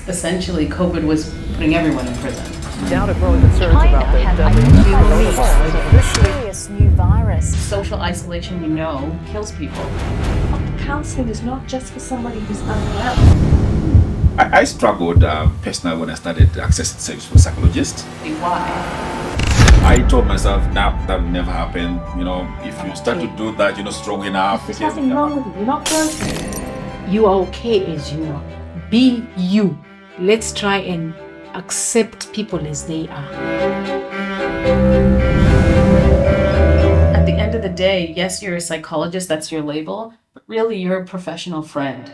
Essentially, COVID was putting everyone in prison. Down to growing concerns China about the had deadly identified a mysterious new virus. Social isolation, kills people. Counseling is not just for somebody who's unwell. I struggled personally when I started accessing service from psychologists. Why? I told myself, nah, that will never happen. If you start to do that, you're not strong enough. There's nothing wrong with you. You're not broken. You are okay as you are. Be you. Let's try and accept people as they are. At the end of the day, yes, you're a psychologist, that's your label, but really you're a professional friend.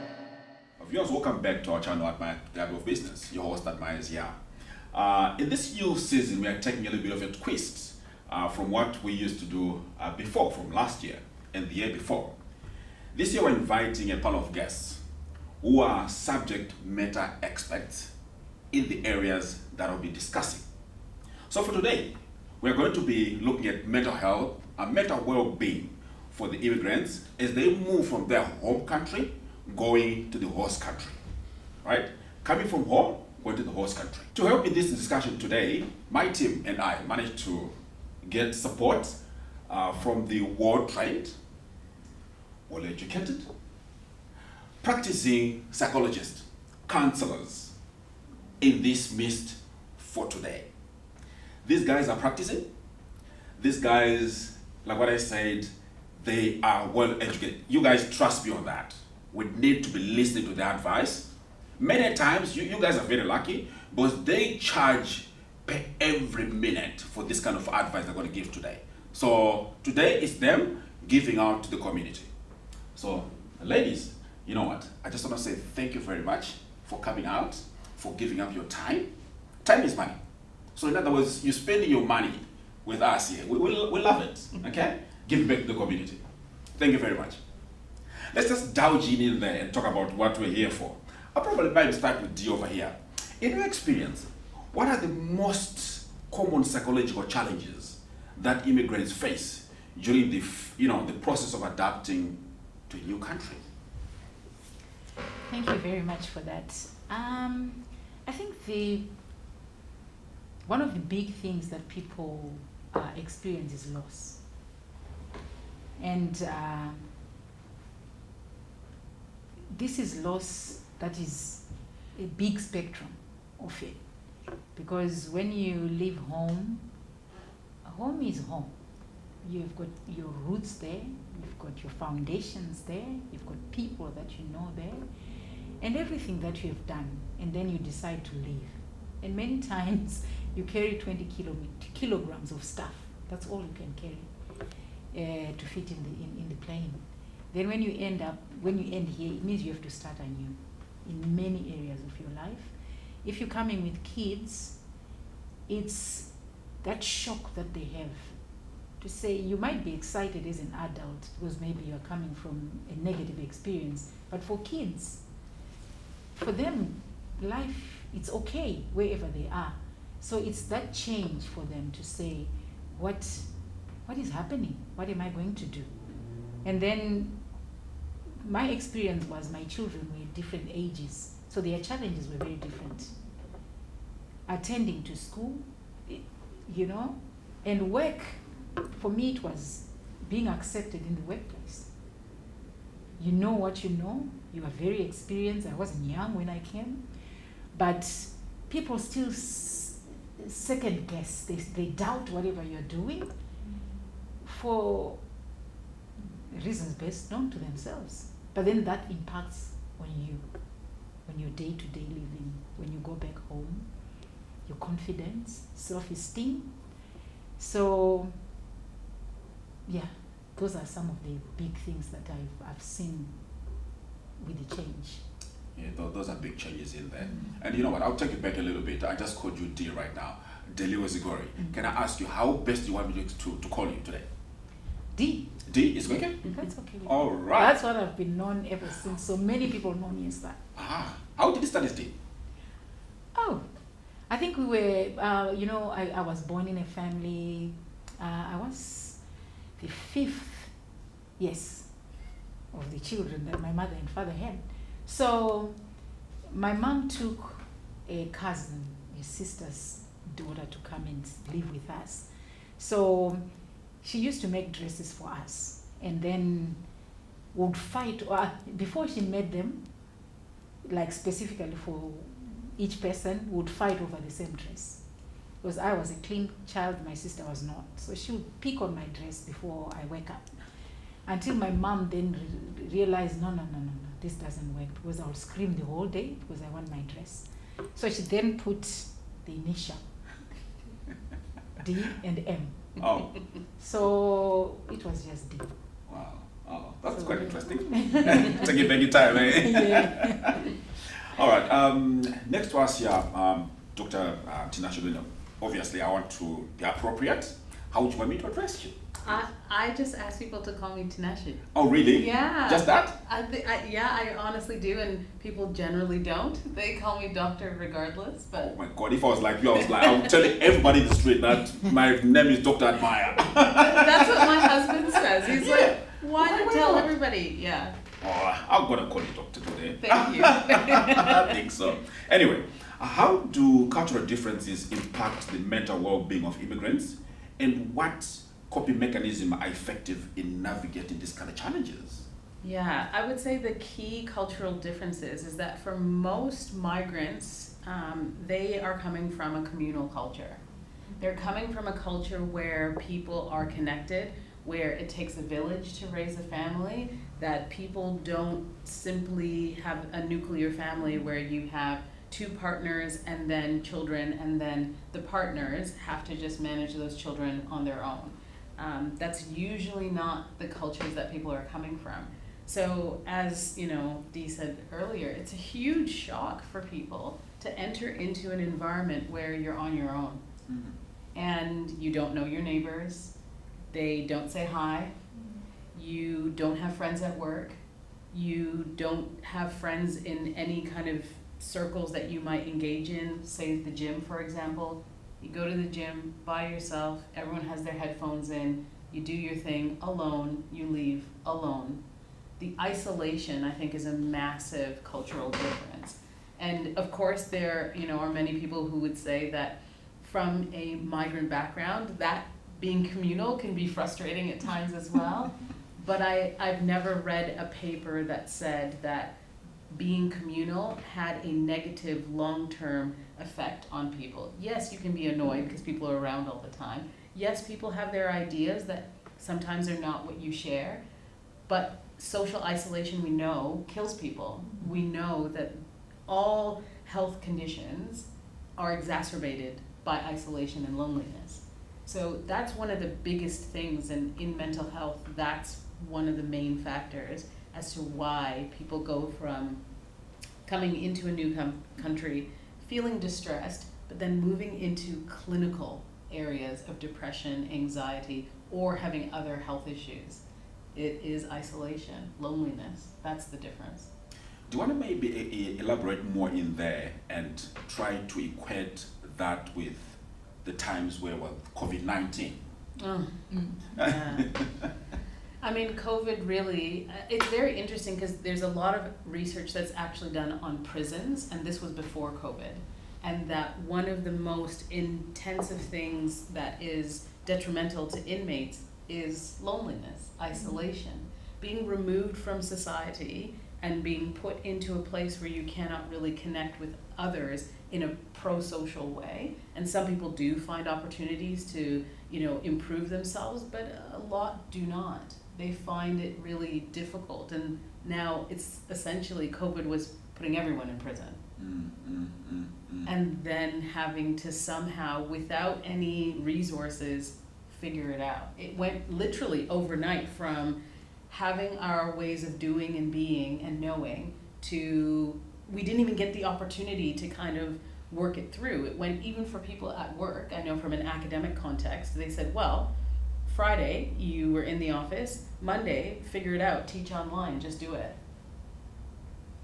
Viewers, welcome back to our channel at My Type of Business. Your host at is here. In this new season, we are taking a little bit of a twist from what we used to do before, from last year and the year before. This year, we're inviting a panel of guests who are subject matter experts in the areas that we'll be discussing. So for today, we're going to be looking at mental health and mental well-being for the immigrants as they move from their home country going to the host country, right? Coming from home, going to the host country. To help in this discussion today, my team and I managed to get support from the well-trained, well-educated, practicing psychologists, counselors in this midst for today. These guys are practicing. These guys, like what I said, they are well-educated. You guys trust me on that. We need to be listening to their advice. Many times, you guys are very lucky because they charge per every minute for this kind of advice they're going to give today. So today is them giving out to the community. So ladies, you know what? I just want to say thank you very much for coming out, for giving up your time. Time is money. So in other words, you're spending your money with us here. We love it, okay? Give back to the community. Thank you very much. Let's just douge in there and talk about what we're here for. I'll probably start with Dhee over here. In your experience, what are the most common psychological challenges that immigrants face during the process of adapting to a new country? Thank you very much for that. I think one of the big things that people experience is loss. And this is loss that is a big spectrum of it. Because when you leave home, home is home. You've got your roots there, you've got your foundations there, you've got people that you know there, and everything that you have done, and then you decide to leave. And many times you carry 20 kilograms of stuff. That's all you can carry to fit in the plane. Then when you end here, it means you have to start anew in many areas of your life. If you're coming with kids, it's that shock that they have. To say, you might be excited as an adult because maybe you're coming from a negative experience, but for kids, for them, life, it's okay wherever they are. So it's that change for them to say, what is happening? What am I going to do? And then my experience was my children were different ages, so their challenges were very different. Attending to school, and work, for me it was being accepted in the workplace. You know what you know, you are very experienced. I wasn't young when I came, but people still second guess, they doubt whatever you're doing for reasons best known to themselves. But then that impacts on you, on your day-to-day living, when you go back home, your confidence, self-esteem. So, yeah, those are some of the big things that I've seen with the change. Yeah, those are big changes in there. And you know what, I'll take it back a little bit. I just called you Dhee right now, Dhee Zigori. Can I ask you, how best do you want me to call you today? Dhee. Dhee is okay? That's okay. All right. That's what I've been known ever since. So many people know me as that. How did you start this Dhee? Oh, I think we were, I was born in a family, I was the fifth, of the children that my mother and father had. So my mom took a cousin, a sister's daughter, to come and live with us. So she used to make dresses for us, and then would fight, or before she made them, like specifically for each person, would fight over the same dress. Because I was a clean child, my sister was not. So she would pick on my dress before I wake up. Until my mom then realized, no, this doesn't work, because I would scream the whole day because I want my dress. So she then put the initial, D and M. Oh, So it was just D. wow. Oh, that's So, quite yeah. interesting. Taking back your time, eh? Yeah. All right. Next to us here, Dr. Tina Shibino. Obviously, I want to be appropriate. How would you want me to address you? I just ask people to call me Tinashe. Oh, really? Yeah. Just that? I honestly do, and people generally don't. They call me doctor regardless, Oh but my God! If I was like you, I was like, I'm telling everybody in the street that my name is Dr. Admire. that's what my husband says. He's like, why Why not tell not? everybody? Yeah. Oh, I'm gonna call you doctor today. Thank you. I think so. Anyway, how do cultural differences impact the mental well-being of immigrants, and what coping mechanisms are effective in navigating these kind of challenges? Yeah, I would say the key cultural differences is that for most migrants, they are coming from a communal culture. They're coming from a culture where people are connected, where it takes a village to raise a family, that people don't simply have a nuclear family where you have two partners and then children, and then the partners have to just manage those children on their own. That's usually not the cultures that people are coming from. So as Dhee said earlier, it's a huge shock for people to enter into an environment where you're on your own. Mm-hmm. And you don't know your neighbors, they don't say hi, you don't have friends at work, you don't have friends in any kind of circles that you might engage in, say the gym, for example. You go to the gym by yourself, everyone has their headphones in, you do your thing alone, you leave alone. The isolation, I think, is a massive cultural difference. And of course, there are many people who would say that from a migrant background, that being communal can be frustrating at times as well. But I've never read a paper that said that being communal had a negative long-term effect on people. Yes, you can be annoyed because people are around all the time. Yes, people have their ideas that sometimes are not what you share, but social isolation, we know, kills people. We know that all health conditions are exacerbated by isolation and loneliness. So that's one of the biggest things, and in mental health, that's one of the main factors as to why people go from coming into a new country feeling distressed, but then moving into clinical areas of depression, anxiety, or having other health issues. It is isolation, loneliness. That's the difference. Do you want to maybe elaborate more in there and try to equate that with the times where COVID-19? Yeah. I mean, COVID really, it's very interesting because there's a lot of research that's actually done on prisons, and this was before COVID, and that one of the most intensive things that is detrimental to inmates is loneliness, isolation, being removed from society and being put into a place where you cannot really connect with others in a pro-social way. And some people do find opportunities to, improve themselves, but a lot do not. They find it really difficult. And now it's essentially COVID was putting everyone in prison. And then having to somehow, without any resources, figure it out. It went literally overnight from having our ways of doing and being and knowing to, we didn't even get the opportunity to kind of work it through. It went even for people at work. I know from an academic context, they said, well, Friday you were in the office, Monday figure it out, teach online, just do it.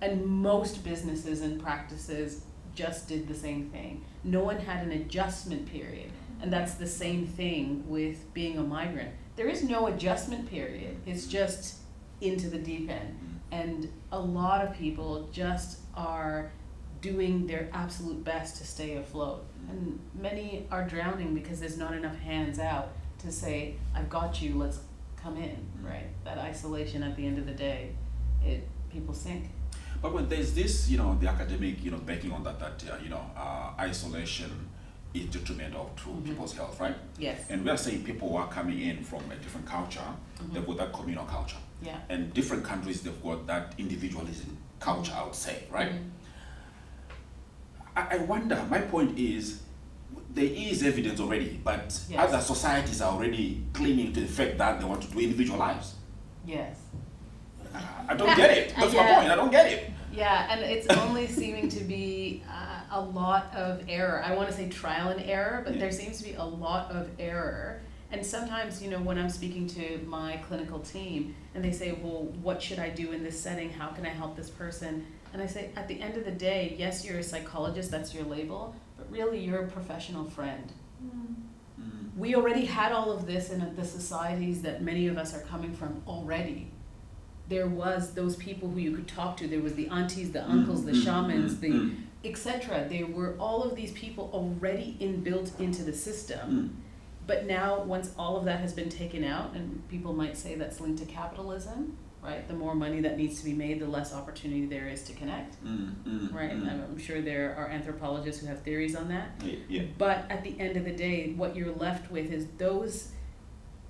And most businesses and practices just did the same thing. No one had an adjustment period. And that's the same thing with being a migrant. There is no adjustment period. It's just into the deep end. And a lot of people just are doing their absolute best to stay afloat. And many are drowning because there's not enough hands out to say, I've got you, let's come in, right? That isolation at the end of the day, people sink. But when there's this, you know, the academic, you know, backing on that, isolation is detrimental to people's health, right? Yes. And we are saying people who are coming in from a different culture, they've got that communal culture. Yeah. And different countries, they've got that individualism culture, I would say, right? I wonder, my point is, there is evidence already, but Yes. other societies are already clinging to the fact that they want to do individual lives. Yes. I don't get it. That's my Yeah. point. I don't get it. Yeah, and it's only seeming to be a lot of error. I want to say trial and error, but there seems to be a lot of error. And sometimes, you know, when I'm speaking to my clinical team and they say, well, what should I do in this setting? How can I help this person? And I say, at the end of the day, yes, you're a psychologist, that's your label, but really you're a professional friend. We already had all of this in the societies that many of us are coming from already. There was those people who you could talk to. There was the aunties, the uncles, the shamans, the etc. There were all of these people already inbuilt into the system. But now, once all of that has been taken out, and people might say that's linked to capitalism, right? The more money that needs to be made, the less opportunity there is to connect, right? I'm sure there are anthropologists who have theories on that. Yeah. But at the end of the day, what you're left with is those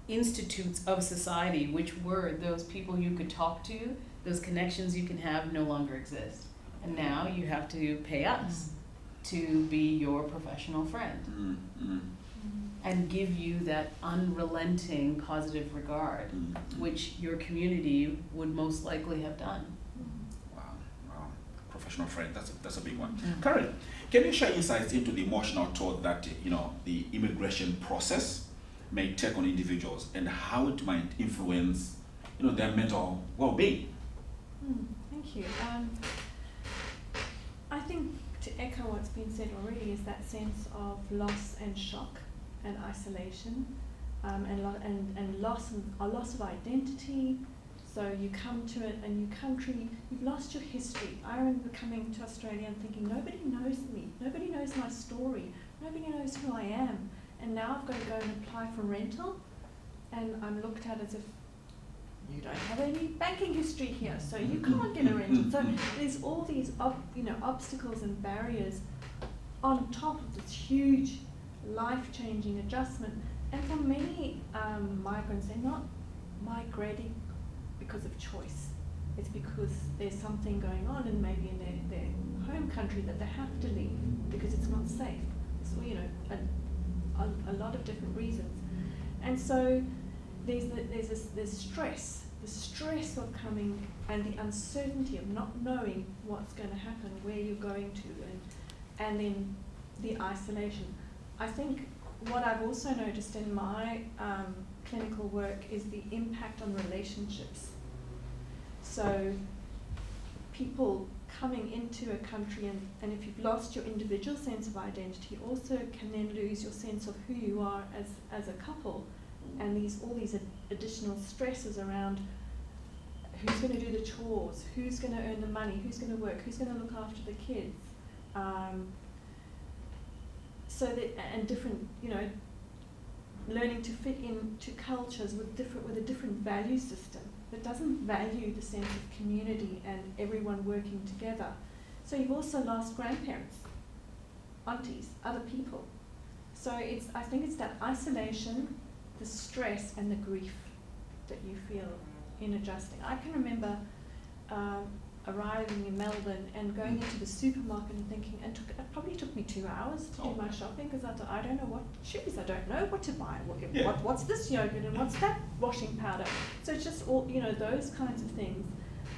institutes of society, which were those people you could talk to, those connections you can have, no longer exist. And now you have to pay us to be your professional friend and give you that unrelenting positive regard, which your community would most likely have done. Wow. Professional friend, that's a big one. Karen, can you share insights into the emotional toll that, you know, the immigration process may take on individuals and how it might influence, you know, their mental well-being? Thank you. I think to echo what's been said already is that sense of loss and shock and isolation, and loss of identity. So you come to a new country, you've lost your history. I remember coming to Australia and thinking, nobody knows me, nobody knows my story, nobody knows who I am. And now I've got to go and apply for rental, and I'm looked at as if you don't have any banking history here, so you can't get a rental. So there's all these obstacles and barriers on top of this huge life-changing adjustment. And for many migrants, they're not migrating because of choice. It's because there's something going on, and maybe in their home country that they have to leave because it's not safe. So, you know, a lot of different reasons. And so there's stress, the stress of coming and the uncertainty of not knowing what's going to happen, where you're going to, and then the isolation. I think what I've also noticed in my clinical work is the impact on relationships. So people coming into a country, and if you've lost your individual sense of identity, also can then lose your sense of who you are as a couple, and all these additional stresses around who's going to do the chores, who's going to earn the money, who's going to work, who's going to look after the kids, so that, and different, you know, learning to fit into cultures with a different value system that doesn't value the sense of community and everyone working together. So you've also lost grandparents, aunties, other people. So I think it's that isolation, the stress and the grief that you feel in adjusting. I can remember arriving in Melbourne and going into the supermarket and thinking, it probably took me 2 hours to do my shopping, because I thought, I don't know what shoes, I don't know what to buy, what's this yogurt and what's that washing powder. So it's just all, you know, those kinds of things,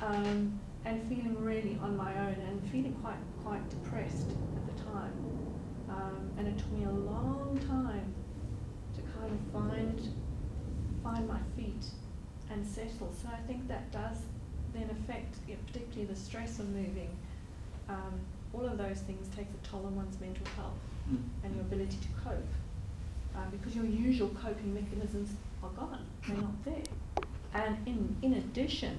and feeling really on my own and feeling quite depressed at the time. And it took me a long time to kind of find my feet and settle. So I think that does then affect, particularly the stress of moving. All of those things takes a toll on one's mental health and your ability to cope, because your usual coping mechanisms are gone, they're not there. And in addition,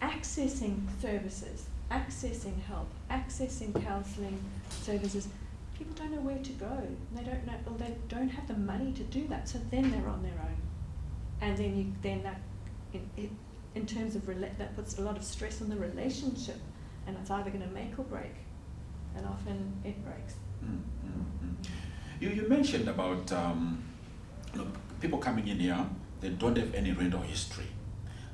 accessing services accessing help, accessing counselling services. People don't know where to go. They don't know, or they don't have the money to do that. So then they're on their own, and then that, in terms of that puts a lot of stress on the relationship, and it's either going to make or break, and often it breaks. You mentioned about people coming in here. They don't have any rental history.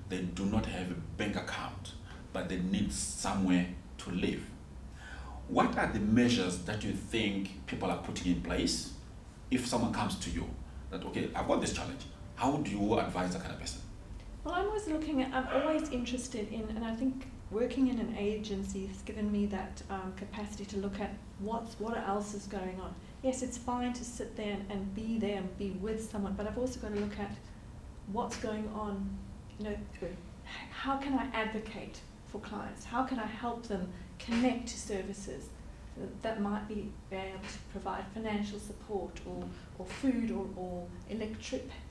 They do not have a bank account, but they need somewhere to live. What are the measures that you think people are putting in place if someone comes to you that, okay, I've got this challenge? How do you advise that kind of person? Well, I'm always interested in, and I think working in an agency has given me that capacity to look at what else is going on. Yes, it's fine to sit there and be there and be with someone, but I've also got to look at what's going on. How can I advocate for clients? How can I help them connect to services that might be able to provide financial support or food or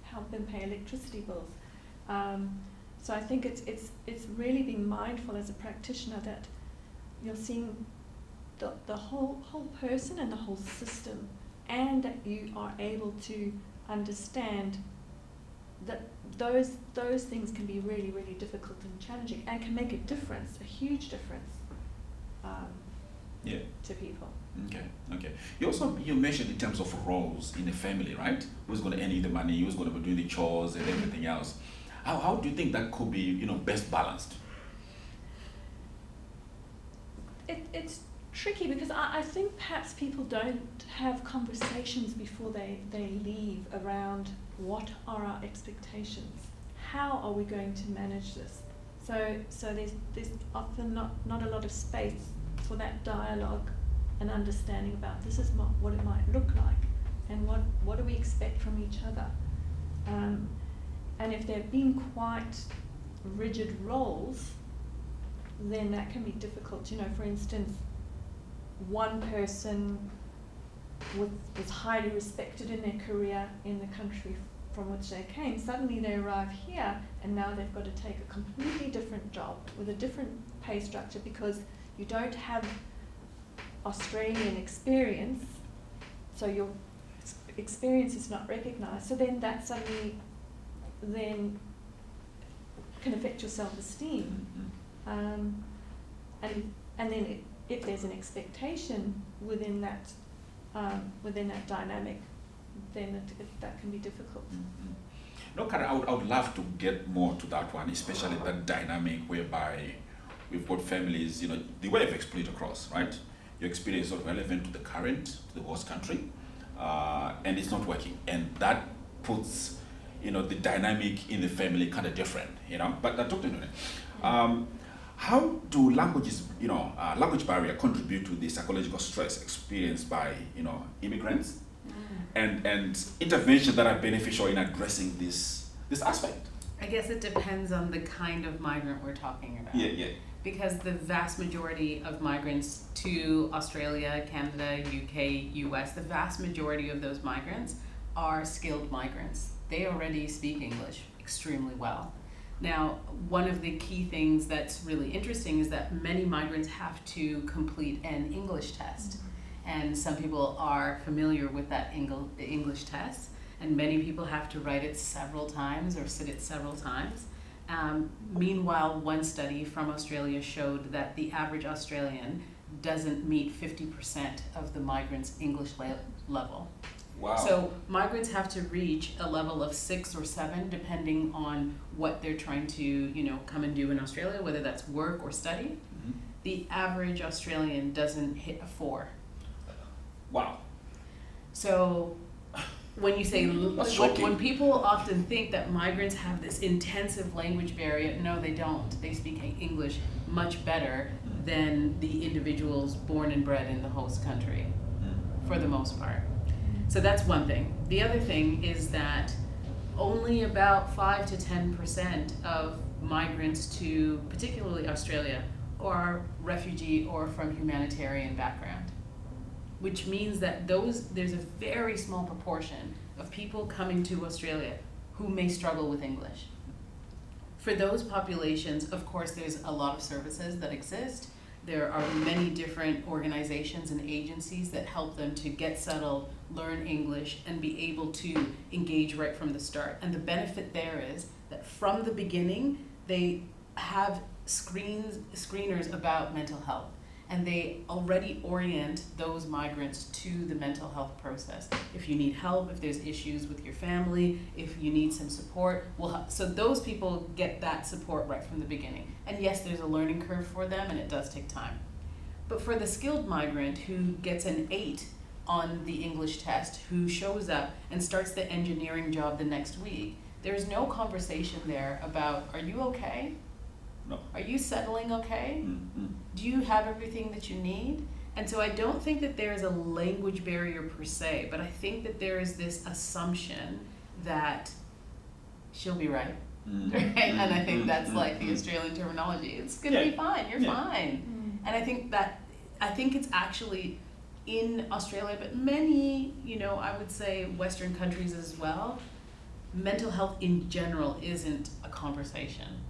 help them pay electricity bills? So I think it's really being mindful as a practitioner that you're seeing the whole person and the whole system, and that you are able to understand that those things can be really, really difficult and challenging, and can make a difference, a huge difference to people. Okay. You mentioned in terms of roles in the family, right? Who's going to earn the money? Who's going to be doing the chores and everything else? How do you think that could be, best balanced? It's tricky because I think perhaps people don't have conversations before they leave around what are our expectations, how are we going to manage this. So there's often not a lot of space for that dialogue and understanding about this is what it might look like, and what do we expect from each other. And if there have been quite rigid roles, then that can be difficult. For instance, one person was highly respected in their career in the country from which they came. Suddenly they arrive here, and now they've got to take a completely different job with a different pay structure because you don't have Australian experience, so your experience is not recognised. So then that suddenly then can affect your self-esteem. And then if there's an expectation within that dynamic, then that can be difficult. No, Karen, I would love to get more to that one, especially that dynamic whereby we've got families, the way you've explained across, right? Your experience is relevant to the current, to the host country, and it's not working. And that puts, the dynamic in the family kind of different, But talk to me. How do languages, language barrier contribute to the psychological stress experienced by, immigrants, and interventions that are beneficial in addressing this aspect? I guess it depends on the kind of migrant we're talking about. Yeah. Because the vast majority of migrants to Australia, Canada, UK, US, the vast majority of those migrants are skilled migrants. They already speak English extremely well. Now, one of the key things that's really interesting is that many migrants have to complete an English test. And some people are familiar with that English test, and many people have to write it several times or sit it several times. Meanwhile, one study from Australia showed that the average Australian doesn't meet 50% of the migrants' English level. Wow. So migrants have to reach a level of 6 or 7, depending on what they're trying to, come and do in Australia, whether that's work or study. The average Australian doesn't hit a 4. Wow. So when you say, That's shocking. when people often think that migrants have this intensive language barrier, no, they don't. They speak English much better than the individuals born and bred in the host country, for the most part. So that's one thing. The other thing is that only about 5 to 10% of migrants to particularly Australia are refugee or from humanitarian background, which means that there's a very small proportion of people coming to Australia who may struggle with English. For those populations, of course, there's a lot of services that exist. There are many different organizations and agencies that help them to get settled, learn English, and be able to engage right from the start. And the benefit there is that from the beginning, they have screeners about mental health. And they already orient those migrants to the mental health process. If you need help, if there's issues with your family, if you need some support, so those people get that support right from the beginning. And yes, there's a learning curve for them, and it does take time. But for the skilled migrant who gets an 8 on the English test, who shows up and starts the engineering job the next week, there's no conversation there about, are you okay? No. Are you settling okay? Mm-hmm. Do you have everything that you need? And so I don't think that there is a language barrier per se, but I think that there is this assumption that she'll be right. Right? And I think that's like the Australian terminology. It's gonna be fine, you're fine. And I think it's actually in Australia, but many, I would say Western countries as well, mental health in general isn't a conversation.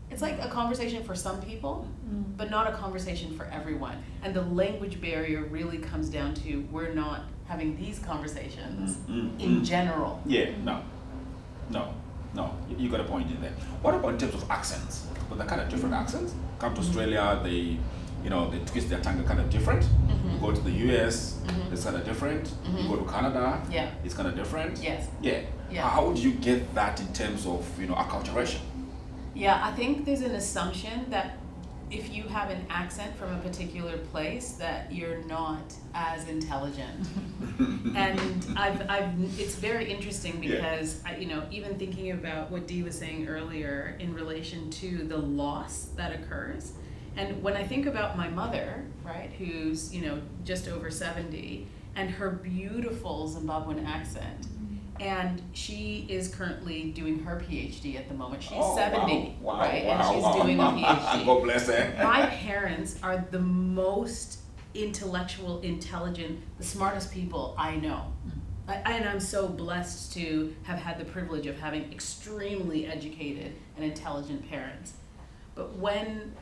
It's like a conversation for some people, but not a conversation for everyone. And the language barrier really comes down to we're not having these conversations in general. Yeah, no, you got a point in there. What about in terms of accents? But they're kind of different accents. Come to Australia, they twist their tongue kind of different. You go to the US, it's kind of different. You go to Canada, it's kind of different. Yes. Yeah. How do you get that in terms of, acculturation? Yeah, I think there's an assumption that if you have an accent from a particular place, that you're not as intelligent. And it's very interesting because even thinking about what Dhee was saying earlier in relation to the loss that occurs, and when I think about my mother, right, who's just over 70, and her beautiful Zimbabwean accent. And she is currently doing her PhD at the moment. She's 70, right? And she's doing a PhD. God bless her. My parents are the most intellectual, intelligent, the smartest people I know. And I'm so blessed to have had the privilege of having extremely educated and intelligent parents. But when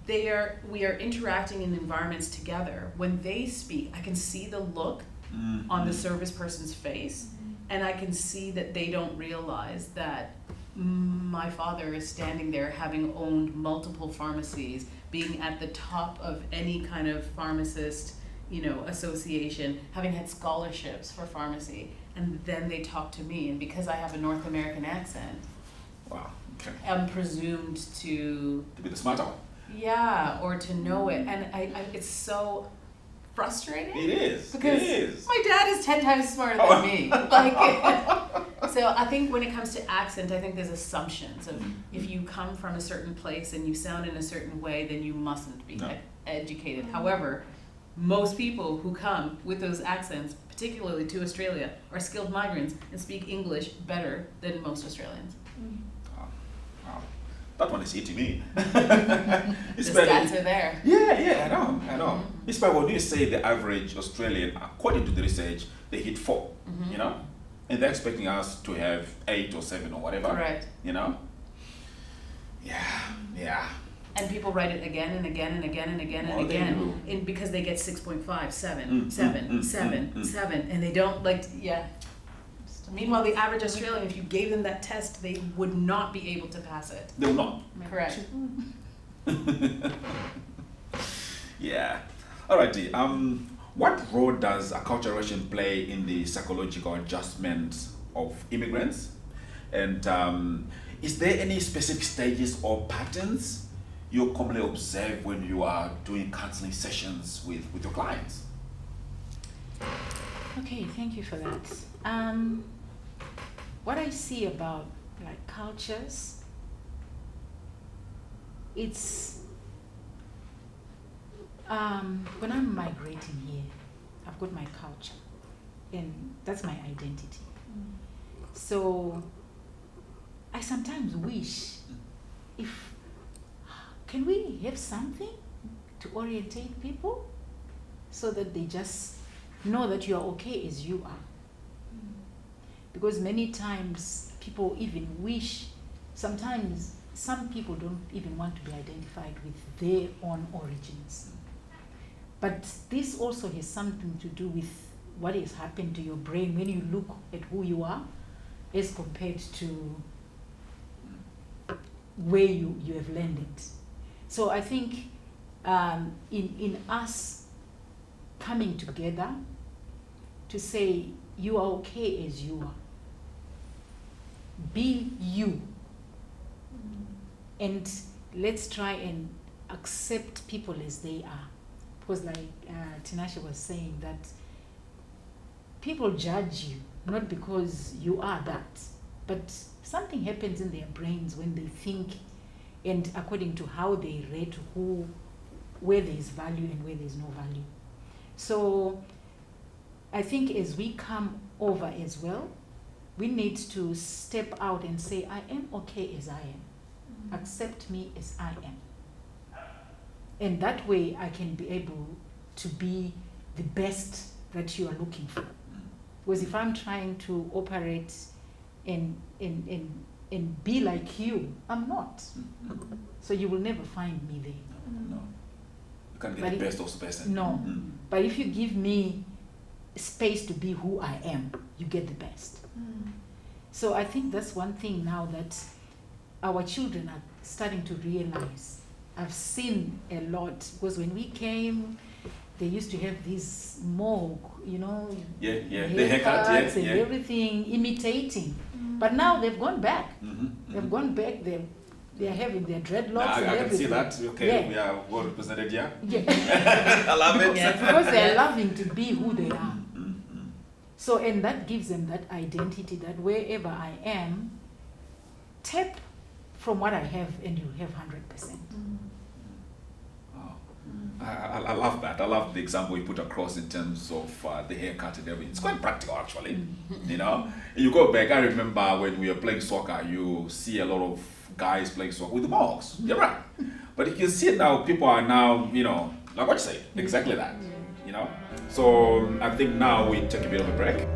we are interacting in environments together, when they speak, I can see the look on the service person's face. And I can see that they don't realize that my father is standing there having owned multiple pharmacies, being at the top of any kind of pharmacist, association, having had scholarships for pharmacy. And then they talk to me, and because I have a North American accent, I'm presumed to be the smarter one. Yeah, or to know it. And it's so frustrating. It is. Because my dad is 10 times smarter than me. So I think when it comes to accent, I think there's assumptions of if you come from a certain place and you sound in a certain way, then you mustn't be educated. However, most people who come with those accents, particularly to Australia, are skilled migrants and speak English better than most Australians. Wow. That one is hitting me. The stats are there. Yeah, I know. It's why when you say the average Australian, according to the research, they hit 4, and they're expecting us to have 8 or 7 or whatever. Right. Yeah. And people write it again and again and again and again and again, because they get 6.5, 7, 7, and they don't Meanwhile, the average Australian, if you gave them that test, they would not be able to pass it. They will not. Correct. Yeah. All right, Dhee. What role does acculturation play in the psychological adjustment of immigrants? And is there any specific stages or patterns you commonly observe when you are doing counseling sessions with your clients? Okay, thank you for that. What I see about cultures, it's when I'm migrating here, I've got my culture, and that's my identity. So I sometimes wish can we have something to orientate people so that they just know that you are okay as you are. Because many times people even wish, sometimes some people don't even want to be identified with their own origins. But this also has something to do with what has happened to your brain when you look at who you are as compared to where you have landed. So I think in us coming together to say you are okay as you are, be you, and let's try and accept people as they are. Because like Tinashe was saying, that people judge you not because you are that, but something happens in their brains when they think, and according to how they rate where there is value and where there is no value. So I think as we come over as well, we need to step out and say, I am okay as I am. Accept me as I am. And that way I can be able to be the best that you are looking for. Because if I'm trying to operate and be like you, I'm not. So you will never find me there. No. You can't get But the best of the person. No. But if you give me space to be who I am, you get the best. So I think that's one thing now that our children are starting to realize. I've seen a lot, because when we came, they used to have this mohawk, you know, The haircut, and everything, imitating. But now they've gone back. They've gone back. They're having their dreadlocks I and can everything. see that. Okay, Yeah. we are well represented here. Yeah. I love it. Because they're loving to be who they are. So, and that gives them that identity that wherever I am, tap from what I have and you have 100%. I love that. I love the example you put across in terms of the haircut and everything. It's quite practical, actually. You know, you go back. I remember when we were playing soccer, you see a lot of guys playing soccer with the mohawks. You're right. But you can see now, people are now, you know, like what you say, exactly that. You know. So I think now we take a bit of a break.